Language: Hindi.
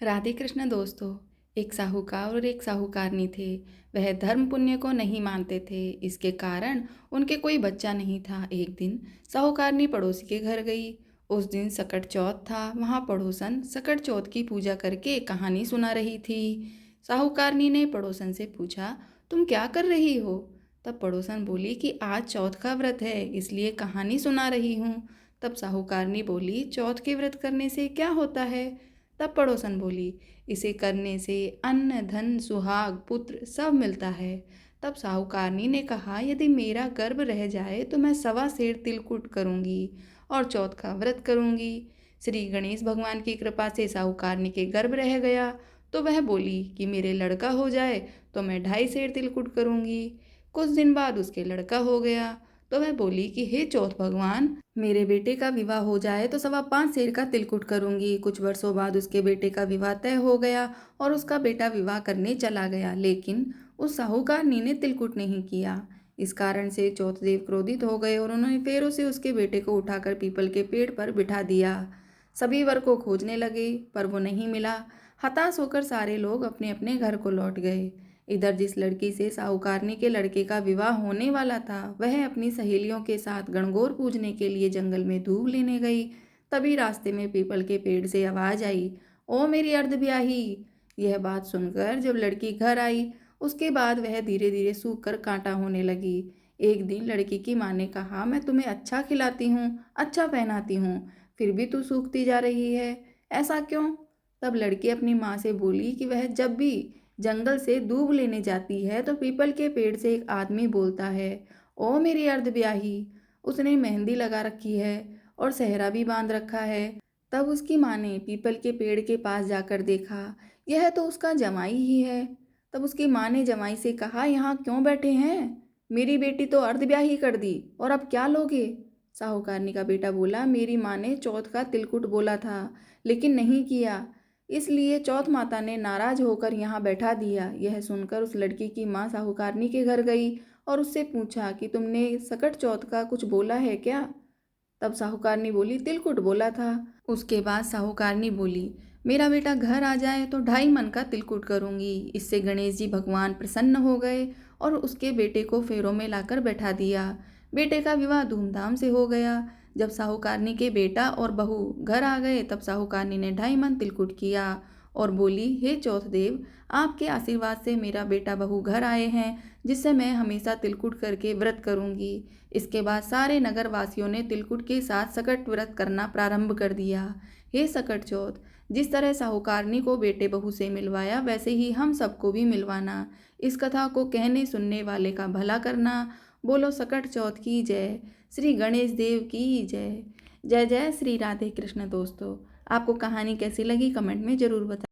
राधे कृष्ण दोस्तों। एक साहूकार और एक साहूकारनी थे। वह धर्म पुण्य को नहीं मानते थे। इसके कारण उनके कोई बच्चा नहीं था। एक दिन साहूकारनी पड़ोसी के घर गई। उस दिन सकट चौथ था। वहाँ पड़ोसन सकट चौथ की पूजा करके कहानी सुना रही थी। साहूकारनी ने पड़ोसन से पूछा, तुम क्या कर रही हो? तब पड़ोसन बोली कि आज चौथ का व्रत है, इसलिए कहानी सुना रही हूँ। तब साहूकारनी बोली, चौथ के व्रत करने से क्या होता है? तब पड़ोसन बोली, इसे करने से अन्न धन सुहाग पुत्र सब मिलता है। तब साहूकारनी ने कहा, यदि मेरा गर्भ रह जाए तो मैं 1.25 सेर तिलकुट करूंगी और चौथ का व्रत करूंगी। श्री गणेश भगवान की कृपा से साहूकारनी के गर्भ रह गया तो वह बोली कि मेरे लड़का हो जाए तो मैं 2.5 सेर तिलकुट करूंगी। कुछ दिन बाद उसके लड़का हो गया तो वह बोली कि हे चौथ भगवान, मेरे बेटे का विवाह हो जाए तो 5.25 सेर का तिलकुट करूंगी। कुछ वर्षों बाद उसके बेटे का विवाह तय हो गया और उसका बेटा विवाह करने चला गया, लेकिन उस साहूकारनी ने तिलकुट नहीं किया। इस कारण से चौथदेव क्रोधित हो गए और उन्होंने फेरों से उसके बेटे को उठाकर पीपल के पेड़ पर बिठा दिया। सभी वर को खोजने लगे पर वो नहीं मिला। हताश होकर सारे लोग अपने अपने घर को लौट गए। इधर जिस लड़की से साहूकारनी के लड़के का विवाह होने वाला था, वह अपनी सहेलियों के साथ गणगौर पूजने के लिए जंगल में दूब लेने गई। तभी रास्ते में पीपल के पेड़ से आवाज आई, ओ मेरी अर्धब्याही। यह बात सुनकर जब लड़की घर आई, उसके बाद वह धीरे धीरे सूख कर कांटा होने लगी। एक दिन लड़की की माँ ने कहा, मैं तुम्हें अच्छा खिलाती हूँ, अच्छा पहनाती हूँ, फिर भी तू सूखती जा रही है, ऐसा क्यों? तब लड़की अपनी माँ से बोली कि वह जब भी जंगल से दूब लेने जाती है तो पीपल के पेड़ से एक आदमी बोलता है, ओ मेरी अर्धब्याही। उसने मेहंदी लगा रखी है और सेहरा भी बांध रखा है। तब उसकी माँ ने पीपल के पेड़ के पास जाकर देखा, यह तो उसका जमाई ही है। तब उसकी माँ ने जमाई से कहा, यहाँ क्यों बैठे हैं? मेरी बेटी तो अर्धब्याही कर दी और अब क्या लोगे? साहूकारनी का बेटा बोला, मेरी माँ ने चौथ का तिलकुट बोला था लेकिन नहीं किया, इसलिए चौथ माता ने नाराज होकर यहाँ बैठा दिया। यह सुनकर उस लड़की की माँ साहूकारनी के घर गई और उससे पूछा कि तुमने सकट चौथ का कुछ बोला है क्या? तब साहूकारनी बोली, तिलकुट बोला था। उसके बाद साहूकारनी बोली, मेरा बेटा घर आ जाए तो 2.5 मन का तिलकुट करूंगी। इससे गणेश जी भगवान प्रसन्न हो गए और उसके बेटे को फेरों में लाकर बैठा दिया। बेटे का विवाह धूमधाम से हो गया। जब साहूकारनी के बेटा और बहू घर आ गए तब साहूकारनी ने 2.5 मन तिलकुट किया और बोली, हे चौथदेव, आपके आशीर्वाद से मेरा बेटा बहू घर आए हैं, जिससे मैं हमेशा तिलकुट करके व्रत करूंगी। इसके बाद सारे नगर वासियों ने तिलकुट के साथ सकट व्रत करना प्रारंभ कर दिया। हे सकट चौथ, जिस तरह साहूकारनी को बेटे बहू से मिलवाया वैसे ही हम सबको भी मिलवाना। इस कथा को कहने सुनने वाले का भला करना। बोलो सकट चौथ की जय। श्री गणेश देव की जय। जय जय श्री राधे कृष्ण। दोस्तों, आपको कहानी कैसी लगी कमेंट में ज़रूर बताएं।